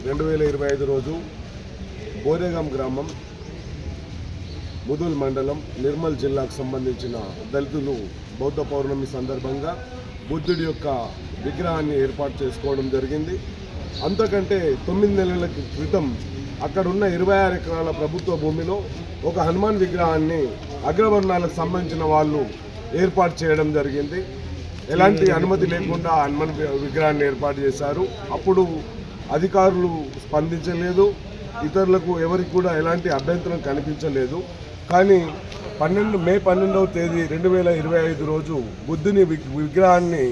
2025 రోజు బోరేగాం గ్రామం ముదుల్ మండలం నిర్మల్ జిల్లాకు సంబంధించిన దళితులు బౌద్ధ పౌర్ణమి సందర్భంగా బుద్ధుడి యొక్క విగ్రహాన్ని ఏర్పాటు చేసుకోవడం జరిగింది. అంతకంటే 9 నెలల క్రితం అక్కడ ఉన్న 26 ఎకరాల ప్రభుత్వ భూమిలో ఒక హనుమాన్ విగ్రహాన్ని అగ్రవర్ణాలకు సంబంధించిన వాళ్ళు ఏర్పాటు చేయడం జరిగింది. ఎలాంటి అనుమతి లేకుండా హనుమాన్ విగ్రహాన్ని ఏర్పాటు చేశారు. అప్పుడు అధికారులు స్పందించలేదు, ఇతరులకు ఎవరికి కూడా ఎలాంటి అభ్యంతరం కనిపించలేదు. కానీ మే 12వ తేదీ 2025 రోజు బుద్ధుని విగ్రహాన్ని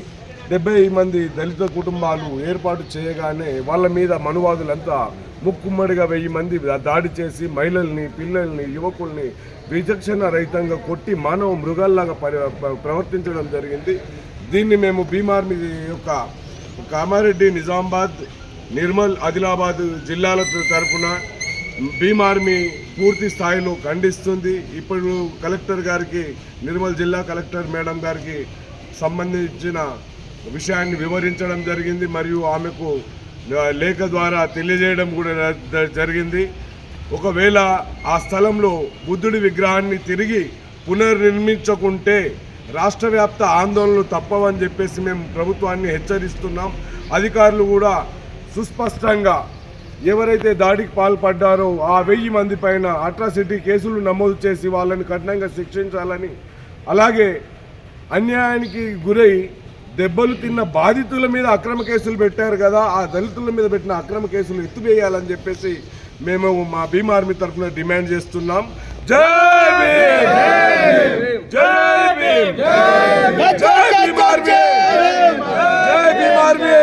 70 మంది దళిత కుటుంబాలు ఏర్పాటు చేయగానే వాళ్ళ మీద మనువాదులంతా ముక్కుమ్మడిగా 1000 మంది దాడి చేసి మహిళల్ని, పిల్లల్ని, యువకుల్ని విచక్షణ రహితంగా కొట్టి మానవ మృగాల్లాగా ప్రవర్తించడం జరిగింది. దీన్ని మేము భీమ్ ఆర్మీ యొక్క కామారెడ్డి, నిజామాబాద్, నిర్మల్, ఆదిలాబాద్ జిల్లాల తరఫున భీమ్ ఆర్మీ పూర్తి స్థాయిలో ఖండిస్తుంది. ఇప్పుడు కలెక్టర్ గారికి, నిర్మల్ జిల్లా కలెక్టర్ మేడం గారికి సంబంధించిన విషయాన్ని వివరించడం జరిగింది మరియు ఆమెకు లేఖ ద్వారా తెలియజేయడం కూడా జరిగింది. ఒకవేళ ఆ స్థలంలో బుద్ధుడి విగ్రహాన్ని తిరిగి పునర్నిర్మించకుంటే రాష్ట్ర వ్యాప్త ఆందోళనలు తప్పవని చెప్పేసి మేము ప్రభుత్వాన్ని హెచ్చరిస్తున్నాం. అధికారులు కూడా సుస్పష్టంగా ఎవరైతే దాడికి పాల్పడ్డారో ఆ 1000 మంది పైన అట్రాసిటీ కేసులు నమోదు చేసి వాళ్ళని కఠినంగా శిక్షించాలని, అలాగే అన్యాయానికి గురై దెబ్బలు తిన్న బాధితుల మీద అక్రమ కేసులు పెట్టారు కదా, ఆ దళితుల మీద పెట్టిన అక్రమ కేసులు ఎత్తివేయాలని చెప్పేసి మేము మా భీమ్ ఆర్మీ తరఫున డిమాండ్ చేస్తున్నాం. జై భీమ్, జై భీమ్, జై భీమ్ ఆర్మీ, జై భీమ్ ఆర్మీ.